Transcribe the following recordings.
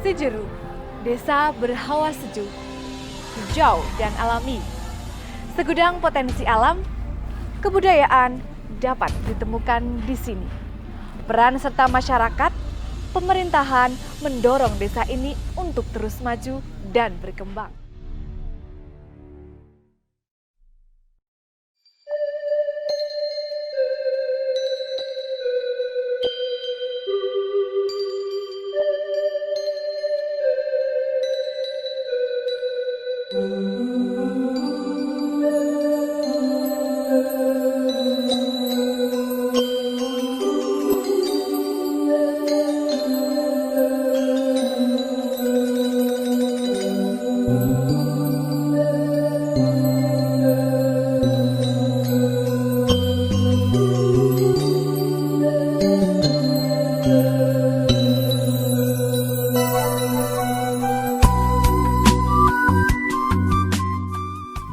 Sijeruk, desa berhawa sejuk, hijau dan alami. Segudang potensi alam, kebudayaan dapat ditemukan di sini. Peran serta masyarakat, pemerintahan mendorong desa ini untuk terus maju dan berkembang.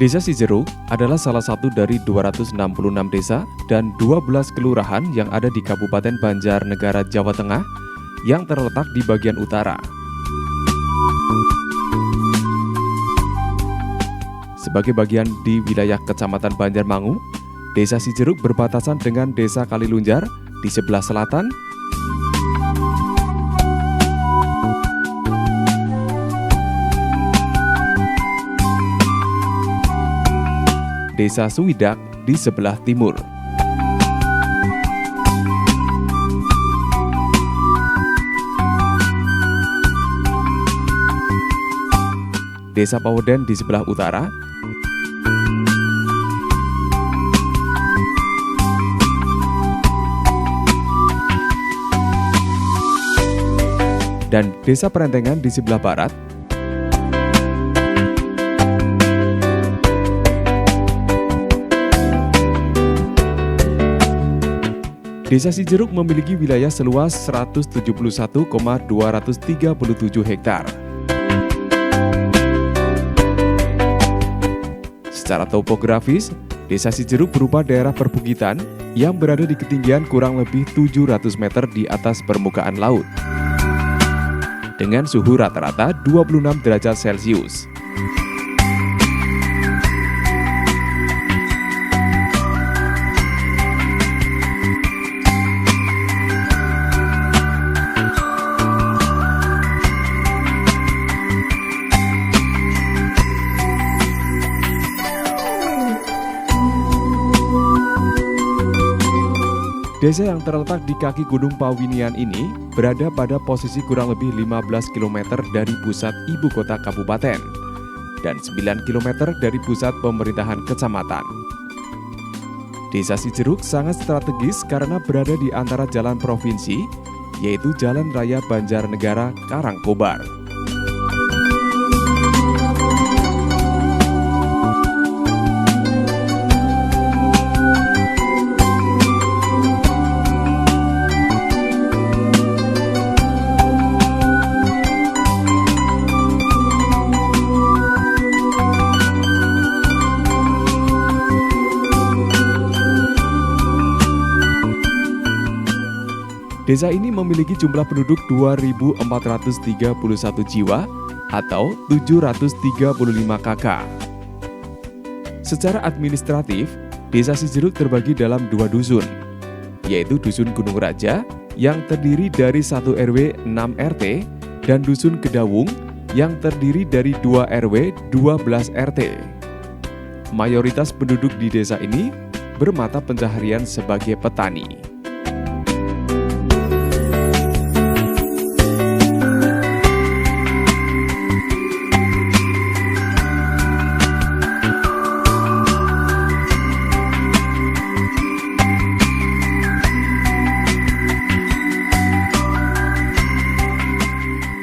Desa Sijeruk adalah salah satu dari 266 desa dan 12 kelurahan yang ada di Kabupaten Banjarnegara, Jawa Tengah yang terletak di bagian utara. Sebagai bagian di wilayah Kecamatan Banjarmangu, Desa Sijeruk berbatasan dengan Desa Kalilunjar di sebelah selatan, Desa Suwidak di sebelah timur. Desa Paweden di sebelah utara. Dan Desa Perentengan di sebelah barat. Desa Sijeruk memiliki wilayah seluas 171,237 hektar. Secara topografis, Desa Sijeruk berupa daerah perbukitan yang berada di ketinggian kurang lebih 700 meter di atas permukaan laut, dengan suhu rata-rata 26 derajat Celcius. Desa yang terletak di kaki Gunung Pawinian ini berada pada posisi kurang lebih 15 km dari pusat ibu kota kabupaten dan 9 km dari pusat pemerintahan kecamatan. Desa Sijeruk sangat strategis karena berada di antara jalan provinsi, yaitu Jalan Raya Banjarnegara Karangkobar. Desa ini memiliki jumlah penduduk 2.431 jiwa atau 735 KK. Secara administratif, Desa Sijeruk terbagi dalam 2 dusun, yaitu Dusun Gunung Raja yang terdiri dari 1 RW 6 RT dan Dusun Kedawung yang terdiri dari 2 RW 12 RT. Mayoritas penduduk di desa ini bermata pencaharian sebagai petani.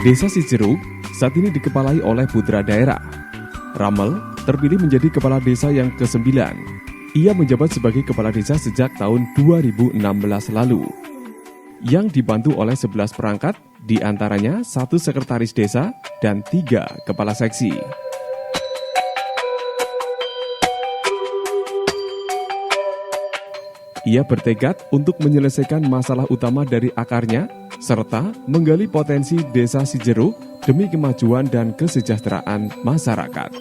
Desa Sijeruk saat ini dikepalai oleh putra daerah. Ramel terpilih menjadi kepala desa yang ke-9. Ia menjabat sebagai kepala desa sejak tahun 2016 lalu. Yang dibantu oleh 11 perangkat, di antaranya 1 sekretaris desa dan 3 kepala seksi. Ia bertekad untuk menyelesaikan masalah utama dari akarnya, serta menggali potensi Desa Sijeruk demi kemajuan dan kesejahteraan masyarakat.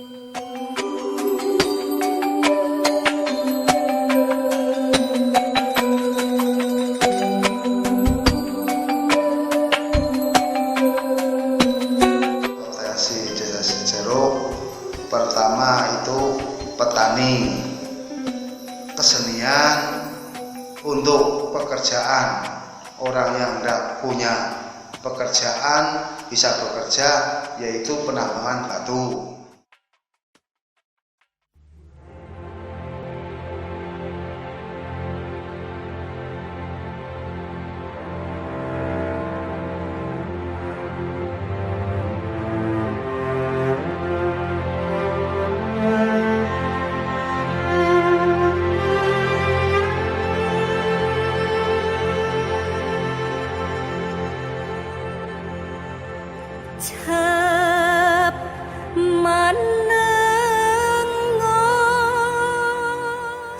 Potensi Desa Cijeruk pertama itu petani, kesenian untuk pekerjaan, orang yang tidak punya pekerjaan bisa bekerja, yaitu penambangan batu.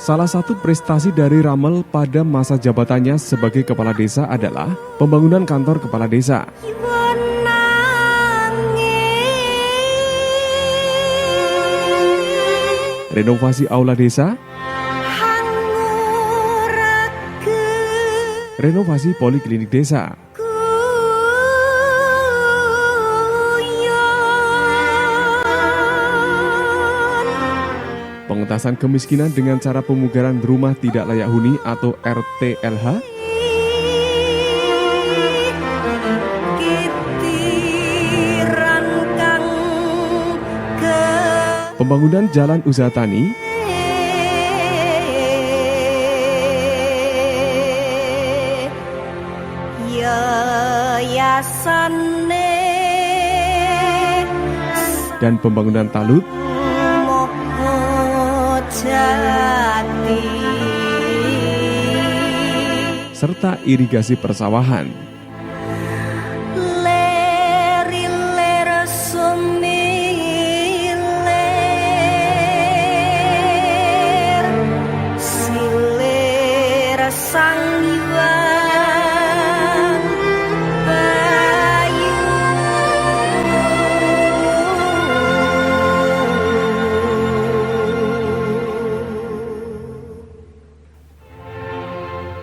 Salah satu prestasi dari Ramel pada masa jabatannya sebagai kepala desa adalah pembangunan kantor kepala desa. Renovasi aula desa, renovasi poliklinik desa, pengentasan kemiskinan dengan cara pemugaran rumah tidak layak huni atau RTLH, pembangunan jalan usaha tani, dan pembangunan talut, serta irigasi persawahan.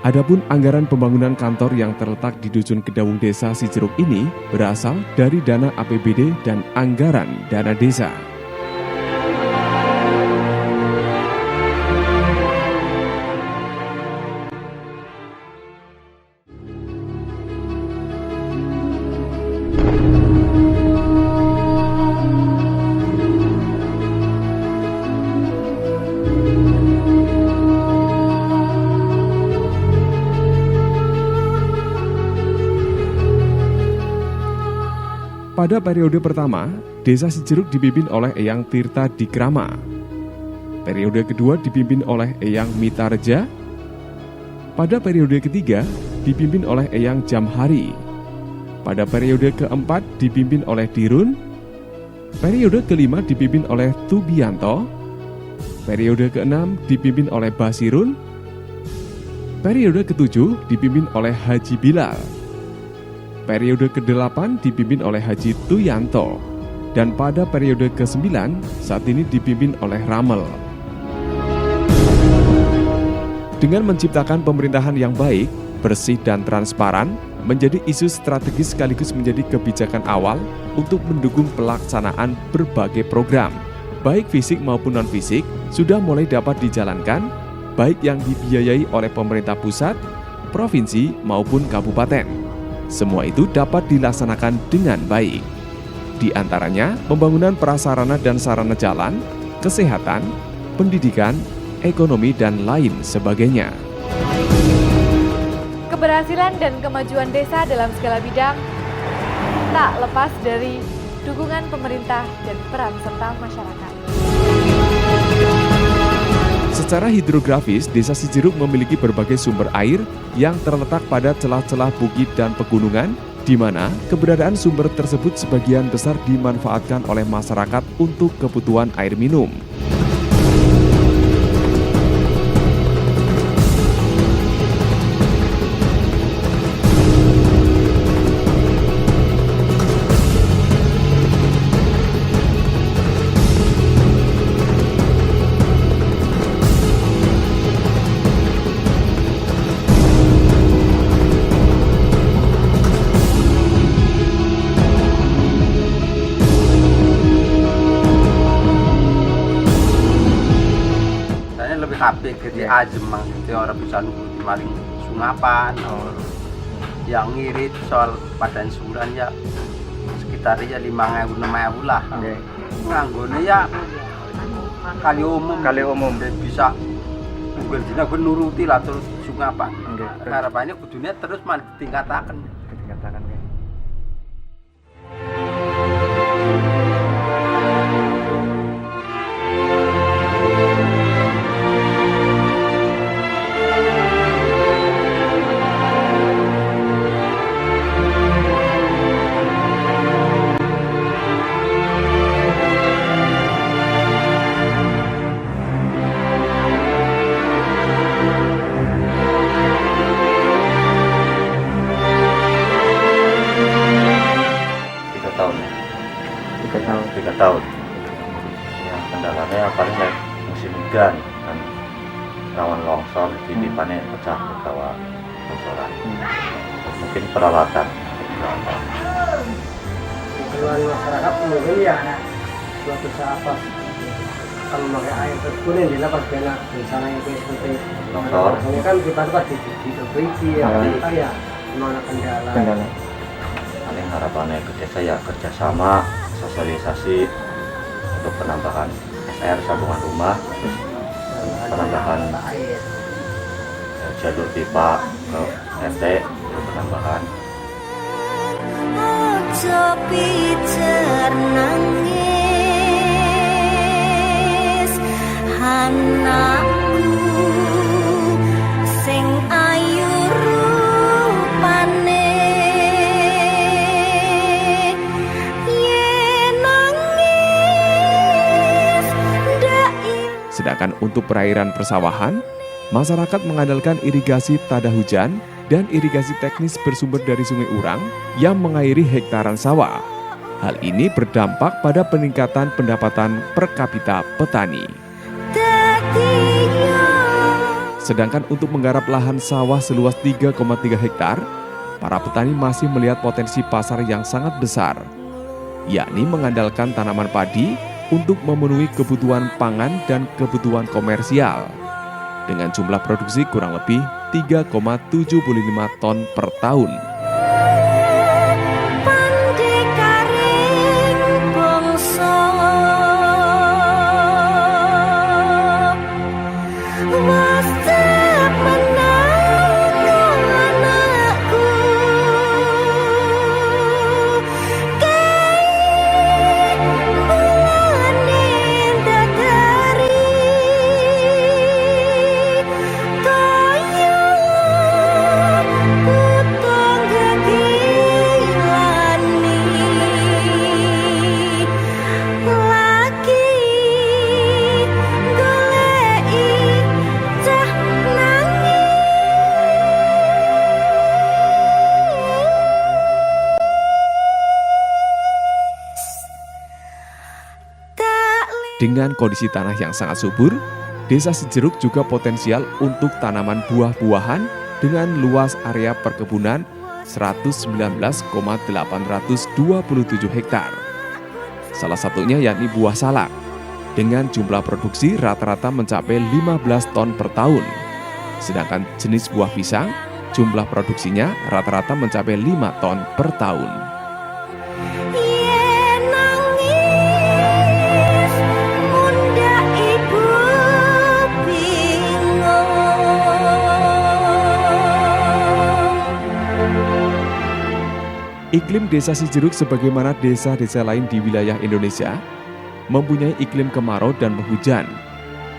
Adapun anggaran pembangunan kantor yang terletak di Dusun Kedawung Desa Cijeruk ini berasal dari dana APBD dan anggaran dana desa. Pada periode pertama, Desa Cijeruk dipimpin oleh Eyang Tirta Dikrama. Periode kedua dipimpin oleh Eyang Mitareja. Pada periode ketiga dipimpin oleh Eyang Jamhari. Pada periode keempat dipimpin oleh Dirun. Periode kelima dipimpin oleh Tubianto. Periode keenam dipimpin oleh Basirun. Periode ketujuh dipimpin oleh Haji Bilal. Periode ke-8 dipimpin oleh Haji Tuyanto, dan pada periode ke-9 saat ini dipimpin oleh Ramel. Dengan menciptakan pemerintahan yang baik, bersih dan transparan, menjadi isu strategis sekaligus menjadi kebijakan awal untuk mendukung pelaksanaan berbagai program, baik fisik maupun non-fisik, sudah mulai dapat dijalankan, baik yang dibiayai oleh pemerintah pusat, provinsi maupun kabupaten. Semua itu dapat dilaksanakan dengan baik. Di antaranya, pembangunan prasarana dan sarana jalan, kesehatan, pendidikan, ekonomi, dan lain sebagainya. Keberhasilan dan kemajuan desa dalam segala bidang tak lepas dari dukungan pemerintah dan peran serta masyarakat. Secara hidrografis, Desa Cijeruk memiliki berbagai sumber air yang terletak pada celah-celah bukit dan pegunungan, di mana keberadaan sumber tersebut sebagian besar dimanfaatkan oleh masyarakat untuk kebutuhan air minum. apik gede ajem mang gede ora bisa nuruti maring sungapan. Yang ngirit soal padan suran ya sekitar ya 5.000 6.000 lah. Nganggone ya kali umum bisa tunggal dina gue nuruti lah terus sungapan. Harapannya kudunya terus malah ditingkataken. Tiga tahun. Ya, kendalanya paling ya musim hujan dan rawan longsor, jadi panen pecah ke bawah longsoran. Mungkin peralatan. Keluhan masyarakat mungkin ya suatu saat pas kalau pakai air terjun yang dilapas kena bencana yang seperti Longsor. ini kan tiba-tiba diperbaiki ya gimana kendala. Paling harapannya ke desa ya kerjasama, sosialisasi untuk penambahan SR sambungan rumah, terus penambahan jalur pipa ke RT untuk penambahan. Ojo pijer nangis anakku sing ayu rupane yen nangis ndak. Sedangkan untuk perairan persawahan, masyarakat mengandalkan irigasi tada hujan dan irigasi teknis bersumber dari Sungai Urang yang mengairi hektaran sawah. Hal ini berdampak pada peningkatan pendapatan per kapita petani. Sedangkan untuk menggarap lahan sawah seluas 3,3 hektar, para petani masih melihat potensi pasar yang sangat besar, yakni mengandalkan tanaman padi untuk memenuhi kebutuhan pangan dan kebutuhan komersial. Dengan jumlah produksi kurang lebih 3,75 ton per tahun. Dengan kondisi tanah yang sangat subur, Desa Cijeruk juga potensial untuk tanaman buah-buahan dengan luas area perkebunan 119,827 hektar. Salah satunya yakni buah salak, dengan jumlah produksi rata-rata mencapai 15 ton per tahun. Sedangkan jenis buah pisang, jumlah produksinya rata-rata mencapai 5 ton per tahun. Iklim Desa Cijeruk sebagaimana desa-desa lain di wilayah Indonesia mempunyai iklim kemarau dan penghujan.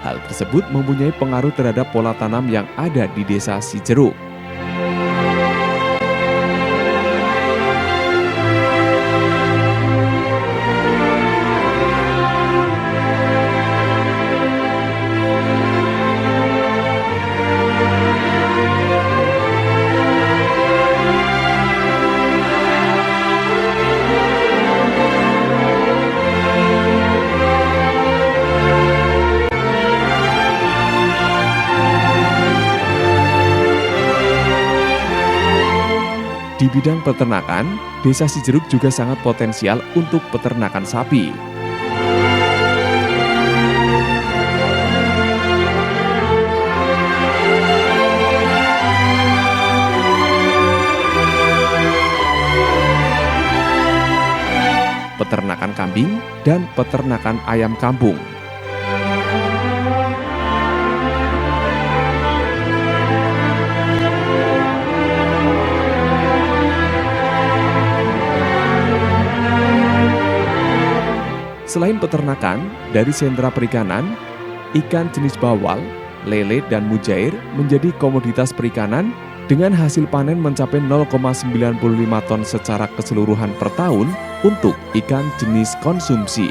Hal tersebut mempunyai pengaruh terhadap pola tanam yang ada di Desa Cijeruk. Di bidang peternakan, Desa Cijeruk juga sangat potensial untuk peternakan sapi. kambing, dan peternakan ayam kampung. Selain peternakan, dari sentra perikanan, ikan jenis bawal, lele, dan mujair menjadi komoditas perikanan dengan hasil panen mencapai 0,95 ton secara keseluruhan per tahun untuk ikan jenis konsumsi.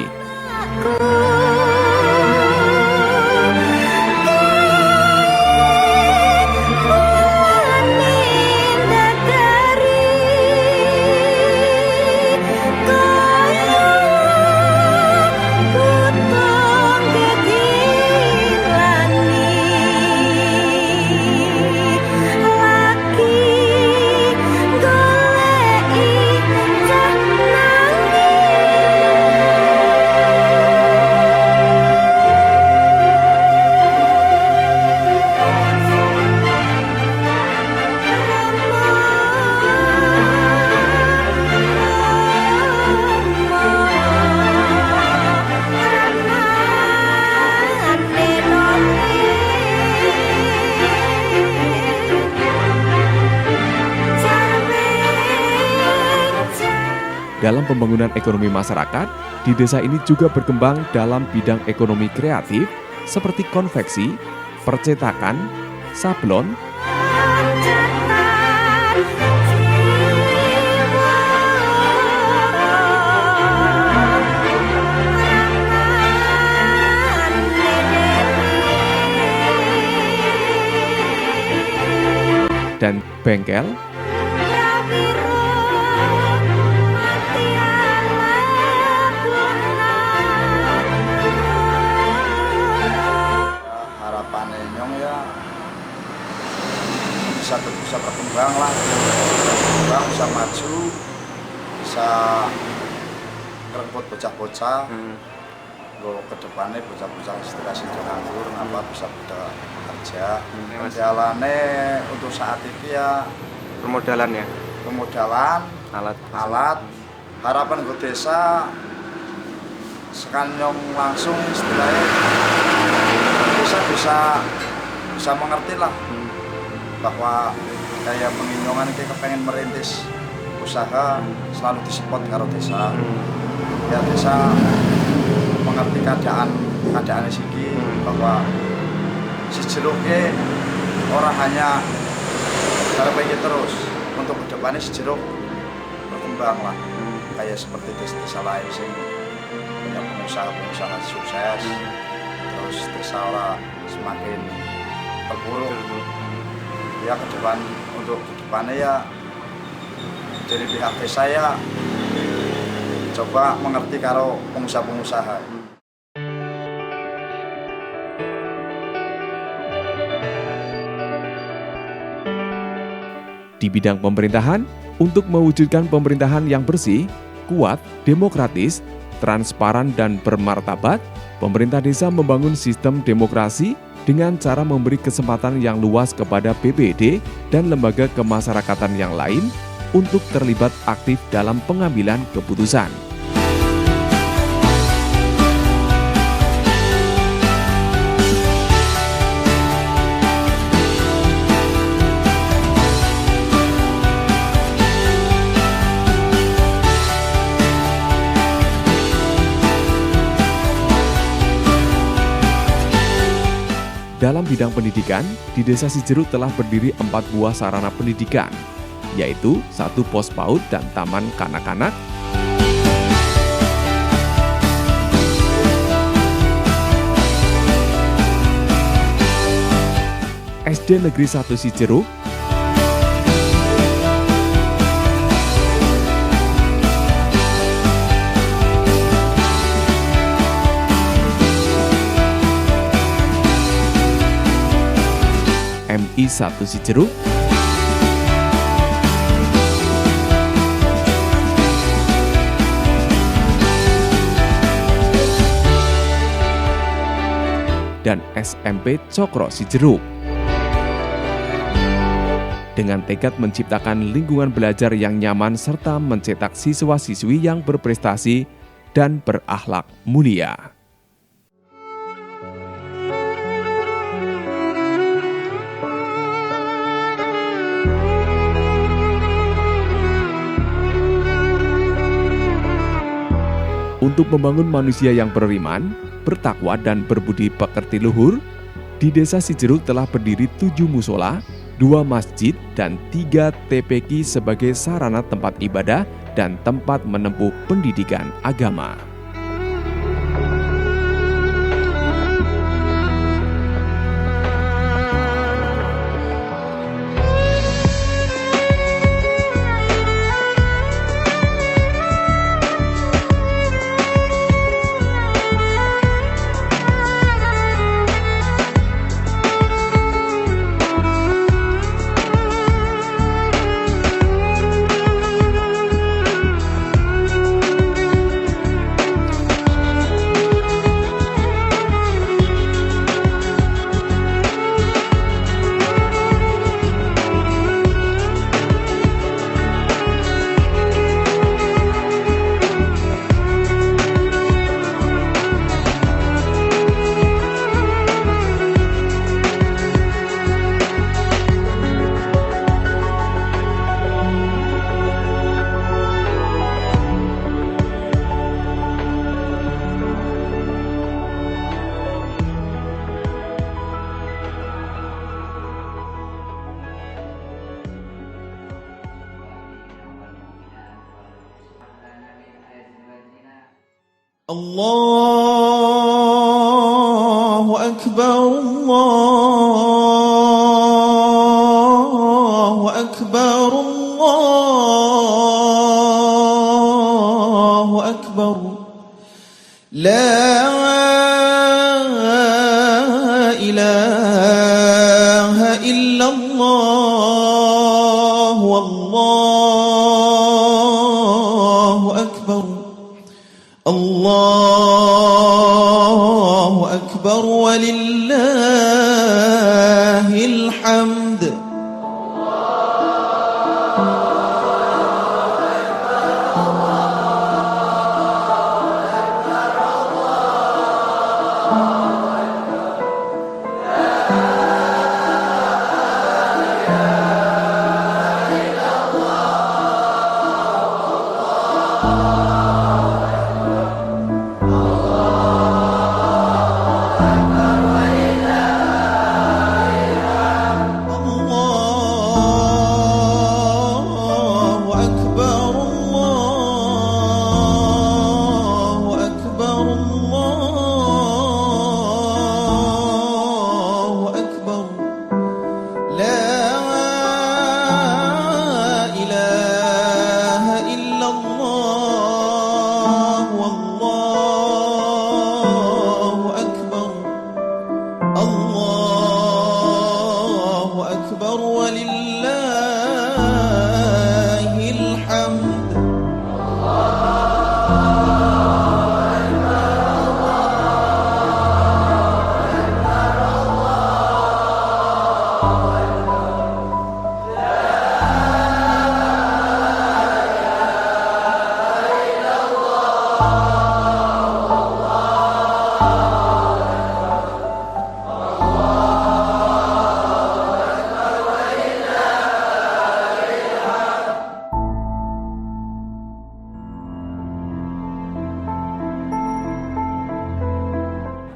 Dalam pembangunan ekonomi masyarakat, di desa ini juga berkembang dalam bidang ekonomi kreatif seperti konveksi, percetakan, sablon, dan bengkel, bisa berkembang lah, bisa maju, bisa ngeremput bocah-bocah. Ke depannya bocah-bocah istilasi nganggur, ngapa bisa kerja. Jalannya untuk saat itu ya Permodalan ya? pemodalan, alat. Harapan ke desa sekanyong langsung istilahnya bisa mengerti lah. Bahwa kayak penginjongan kayak kepengen merintis usaha selalu disupport karo desa. Ya desa mengerti keadaan siki bahwa si jeruknya orang hanya cara pengen terus untuk kedepannya si jeruk berkembang lah kayak seperti desa lain sing punya pengusaha sukses terus desa orang semakin terpuruk. Ya untuk kedepannya ya dari pihak desa ya coba mengerti karo pengusaha-pengusaha. Di bidang pemerintahan, untuk mewujudkan pemerintahan yang bersih, kuat, demokratis, transparan, dan bermartabat, pemerintah desa membangun sistem demokrasi dengan cara memberi kesempatan yang luas kepada BPD dan lembaga kemasyarakatan yang lain untuk terlibat aktif dalam pengambilan keputusan. Dalam bidang pendidikan, di Desa Cijeruk telah berdiri 4 buah sarana pendidikan, yaitu 1 pos PAUD dan taman kanak-kanak, SD Negeri 1 Cijeruk, MI 1 Cijeruk, dan SMP Cokro Cijeruk. Dengan tekad menciptakan lingkungan belajar yang nyaman serta mencetak siswa-siswi yang berprestasi, dan berakhlak mulia. Untuk membangun manusia yang beriman, bertakwa dan berbudi pekerti luhur, di Desa Cijeruk telah berdiri 7 musola, 2 masjid, dan 3 TPQ sebagai sarana tempat ibadah dan tempat menempuh pendidikan agama. Allahu Akbar, Allahu Akbar, Allahu Akbar. La ilaha illallah, wallahu akbar. Allahu akbar walillahil hamd.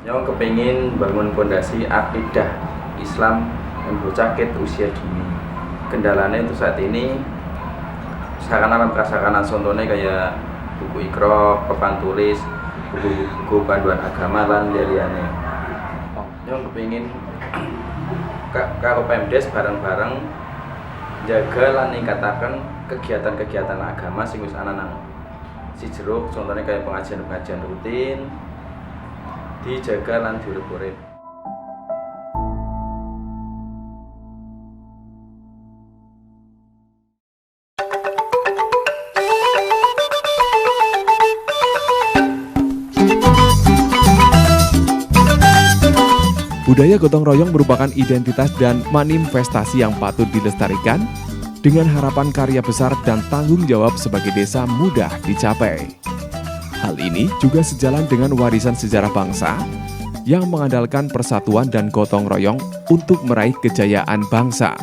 Yang kepingin bangun fondasi akidah Islam yang bocah ket usia dini. Kendalanya itu saat ini sarana-prasarana contohnya kayak buku ikro, papan tulis, buku-buku panduan agama lan liyane. Yang kepingin karo Pemdes bareng-bareng jaga lan ningkataken kegiatan-kegiatan agama sing wis ana nang Cijeruk, contohnya kayak pengajian-pengajian rutin dijaga lan diurip-urip. Budaya gotong royong merupakan identitas dan manifestasi yang patut dilestarikan dengan harapan karya besar dan tanggung jawab sebagai desa mudah dicapai. Hal ini juga sejalan dengan warisan sejarah bangsa yang mengandalkan persatuan dan gotong royong untuk meraih kejayaan bangsa.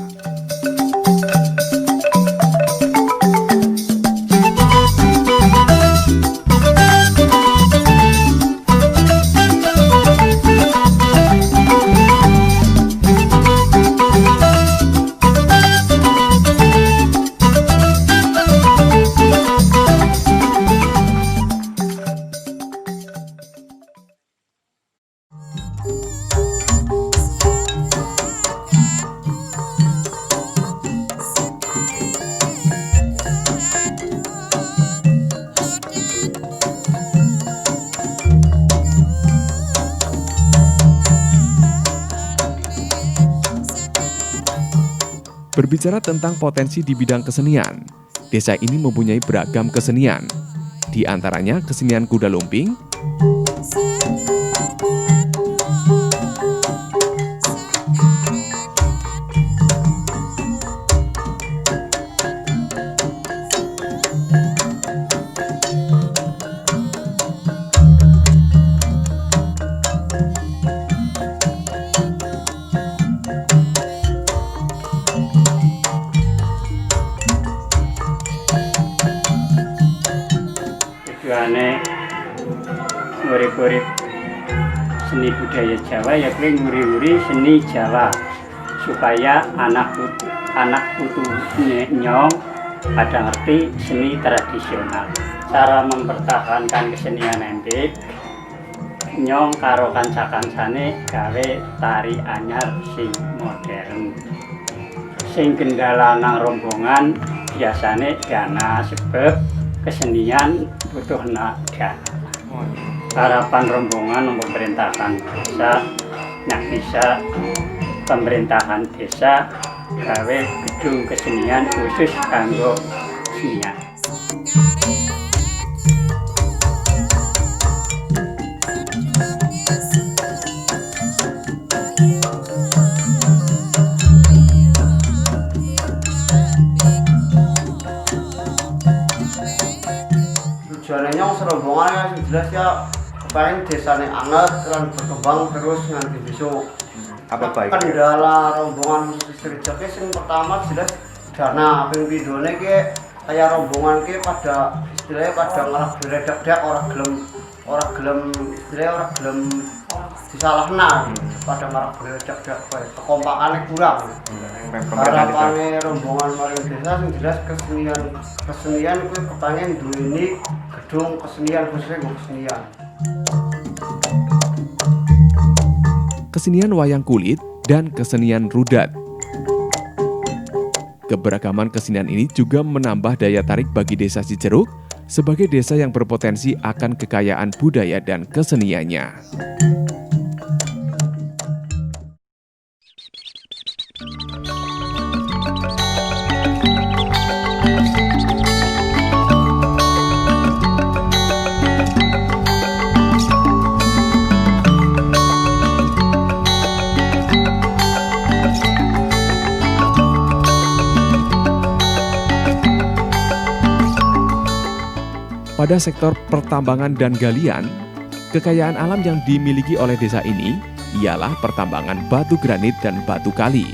Berbicara tentang potensi di bidang kesenian, desa ini mempunyai beragam kesenian. Di antaranya kesenian kuda lumping, tujuane ngurip-urip seni budaya Jawa ya kuwi nguri-uri seni Jawa supaya anak putu nyong pada ngerti seni tradisional. Cara mempertahankan kesenian empik nyong karo kanca-kancane gawe tari anyar sing modern. Sing kendala nang rombongan biasane dana sebab kesenian butuh dana. Harapan rombongan pemerintahan desa yang bisa pemerintahan desa gawe gedung kesenian khusus kanggo kesenian. Tujuannya yang serombongan ya jelas ya pengen desanya anget dan berkembang terus nanti besok. Apa baik? Kendala rombongan istri jake sing pertama jelas dana ping pindhone ki kaya rombongan ki pada istilahnya pada ngarep diredak-dak ora gelem disalahna pada ngarep diredak-dak bae kekompakane kurang. Harapane rombongan maring desa sing jelas kesenian kuwi kepengen duweni gedung kesenian khususnya kesenian. kesenian wayang kulit, dan kesenian rudat. Keberagaman kesenian ini juga menambah daya tarik bagi desa Cijeruk sebagai desa yang berpotensi akan kekayaan budaya dan keseniannya. Pada sektor pertambangan dan galian, kekayaan alam yang dimiliki oleh desa ini ialah pertambangan batu granit dan batu kali.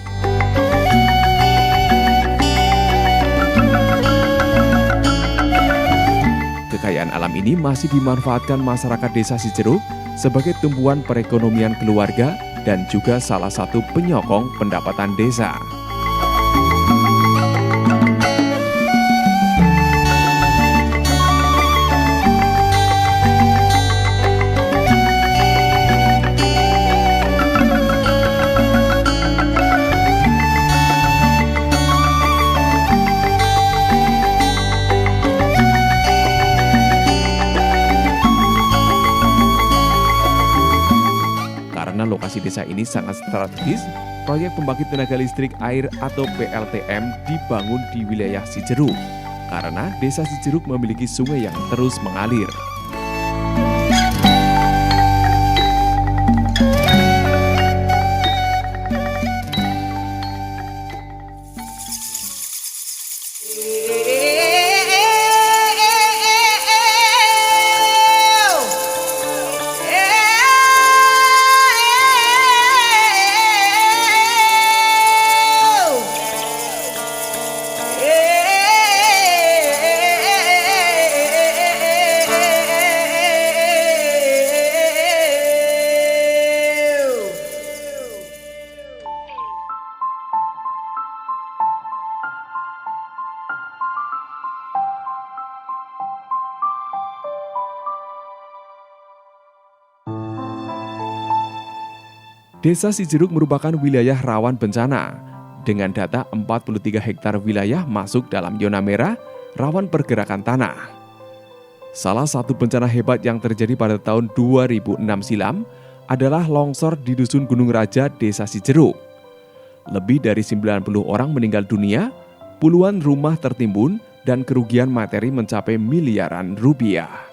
Kekayaan alam ini masih dimanfaatkan masyarakat desa Cijeruk sebagai tumpuan perekonomian keluarga dan juga salah satu penyokong pendapatan desa. Lokasi desa ini sangat strategis, proyek pembangkit tenaga listrik air atau PLTM dibangun di wilayah Cijeruk karena desa Cijeruk memiliki sungai yang terus mengalir. Desa Cijeruk merupakan wilayah rawan bencana. Dengan data 43 hektar wilayah masuk dalam zona merah, rawan pergerakan tanah. Salah satu bencana hebat yang terjadi pada tahun 2006 silam adalah longsor di Dusun Gunung Raja, Desa Cijeruk. Lebih dari 90 orang meninggal dunia, puluhan rumah tertimbun, dan kerugian materi mencapai miliaran rupiah.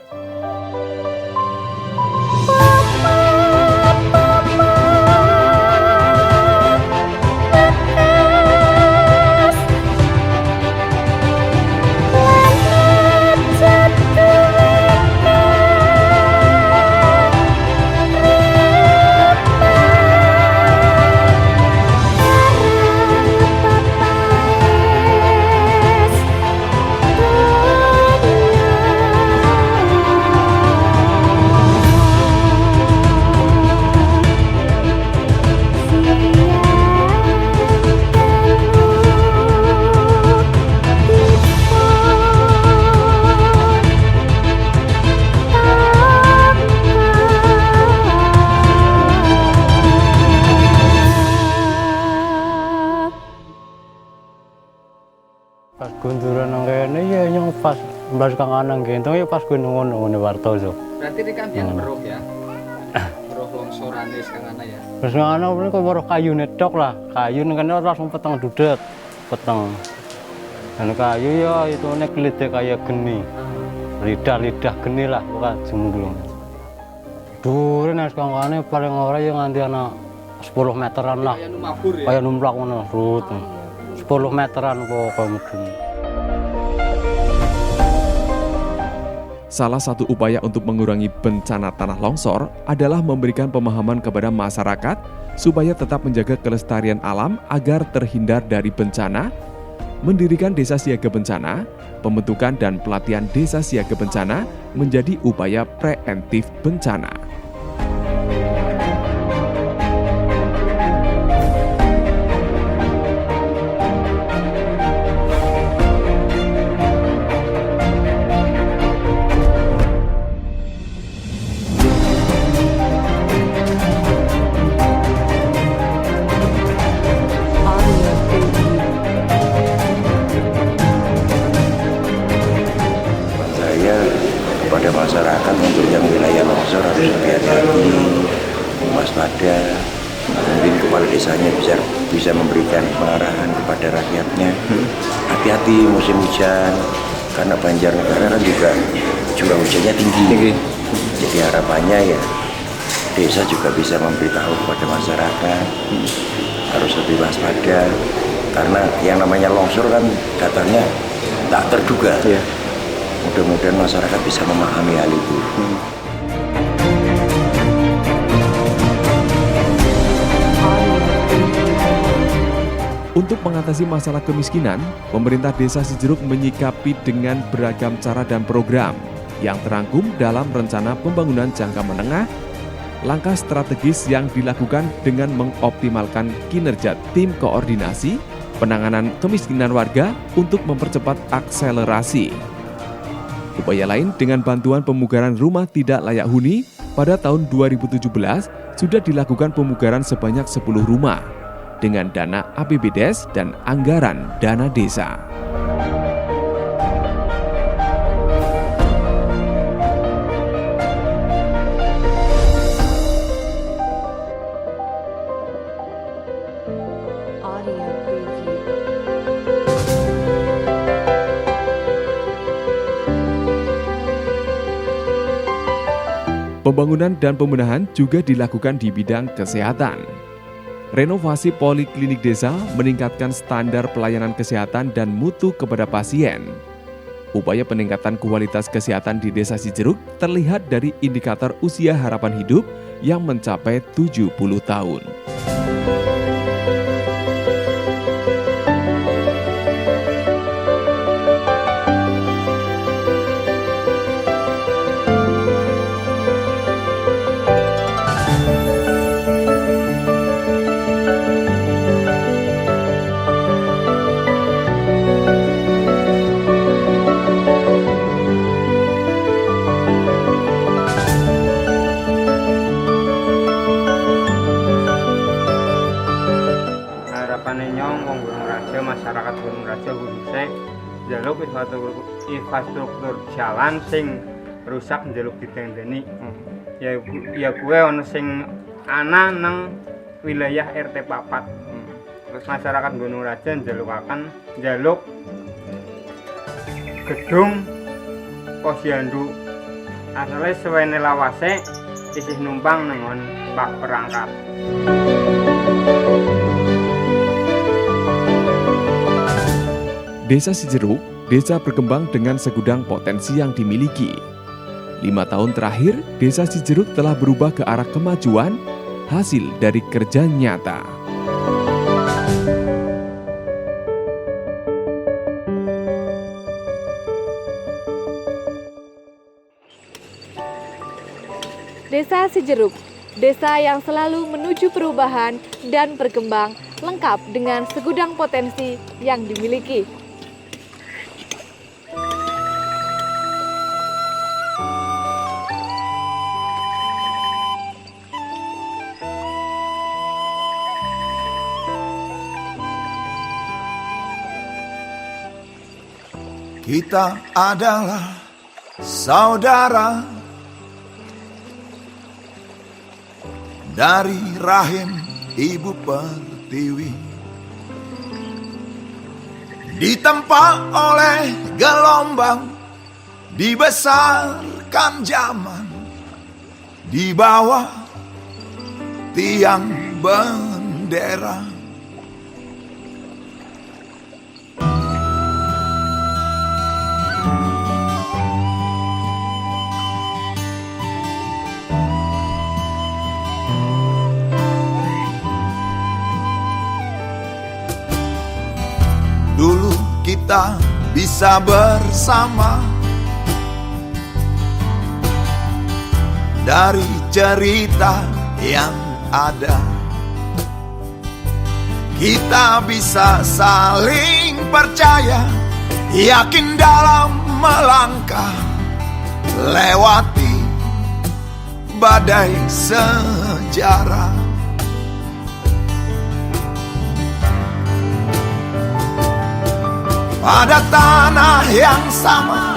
Pas gunduran nang kene ya yang pas mbas kang anang gendong ya pas gunung ngono warta so. Berarti ini kan biar beruh ya. Beruh longsorane kang ana ya. Terus kang ana kok weruh kayune tok lah. Kayu kan langsung peteng dudet. Peteng. Dan kayu ya itu nek lidah kayak geni. Lidah geni lah kok jemblung. Dhuwure nek kang ana paling ora ya nganti ana 10 meteran lah. Kayak numplak ngono, rut. 10 meteran kok mudun. Salah satu upaya untuk mengurangi bencana tanah longsor adalah memberikan pemahaman kepada masyarakat supaya tetap menjaga kelestarian alam agar terhindar dari bencana, mendirikan desa siaga bencana, pembentukan dan pelatihan desa siaga bencana menjadi upaya preventif bencana. Kepada masyarakat untuk yang wilayah longsor harus hati-hati, waspada. Mungkin kepala desanya bisa memberikan pengarahan kepada rakyatnya. Hati-hati musim hujan, karena Banjarnegara kan juga curah hujannya tinggi. Jadi harapannya ya desa juga bisa memberitahu kepada masyarakat harus lebih waspada, karena yang namanya longsor kan datangnya tak terduga. Mudah-mudahan masyarakat bisa memahami hal itu. Untuk mengatasi masalah kemiskinan, pemerintah Desa Cijeruk menyikapi dengan beragam cara dan program yang terangkum dalam rencana pembangunan jangka menengah, langkah strategis yang dilakukan dengan mengoptimalkan kinerja tim koordinasi, penanganan kemiskinan warga untuk mempercepat akselerasi. Upaya lain dengan bantuan pemugaran rumah tidak layak huni, pada tahun 2017 sudah dilakukan pemugaran sebanyak 10 rumah dengan dana APBDes dan anggaran dana desa. Pembangunan dan pembenahan juga dilakukan di bidang kesehatan. Renovasi poliklinik desa meningkatkan standar pelayanan kesehatan dan mutu kepada pasien. Upaya peningkatan kualitas kesehatan di Desa Cijeruk terlihat dari indikator usia harapan hidup yang mencapai 70 tahun. njaluk infrastruktur jalan sing rusak njaluk ditendeni. Ya kuwe ana sing ana nang wilayah RT 4. Terus masyarakat Gunung Raja njaluk gedung posyandu. Asale suwene lawase isih numpang nengon Pak Perangkat. Desa Cijeruk, desa berkembang dengan segudang potensi yang dimiliki. 5 tahun terakhir, desa Cijeruk telah berubah ke arah kemajuan hasil dari kerja nyata. Desa Cijeruk, desa yang selalu menuju perubahan dan berkembang, lengkap dengan segudang potensi yang dimiliki. Kita adalah saudara dari rahim Ibu Pertiwi, ditempa oleh gelombang, dibesarkan zaman, di bawah tiang bendera. Dulu kita bisa bersama, dari cerita yang ada kita bisa saling percaya, yakin dalam melangkah, lewati badai sejarah. Pada tanah yang sama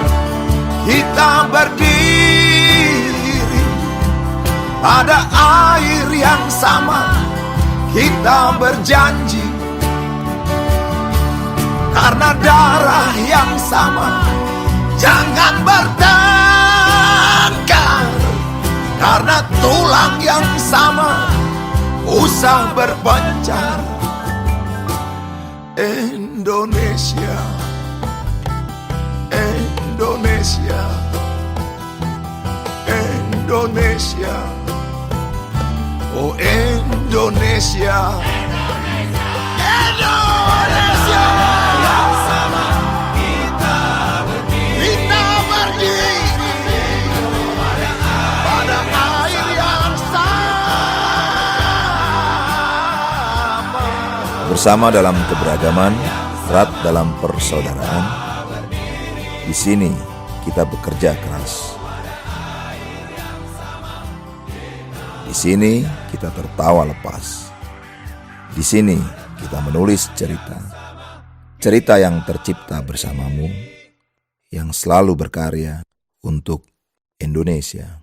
kita berdiri, pada air yang sama kita berjanji, karena darah yang sama jangan bertengkar, karena tulang yang sama usah berpencar. Indonesia, Indonesia, Indonesia, oh Indonesia, Indonesia, yang sama kita berdiri, pada air yang sama. Bersama dalam keberagaman, erat dalam persaudaraan. Di sini kita bekerja keras. Di sini kita tertawa lepas. Di sini kita menulis cerita. Cerita yang tercipta bersamamu, yang selalu berkarya untuk Indonesia.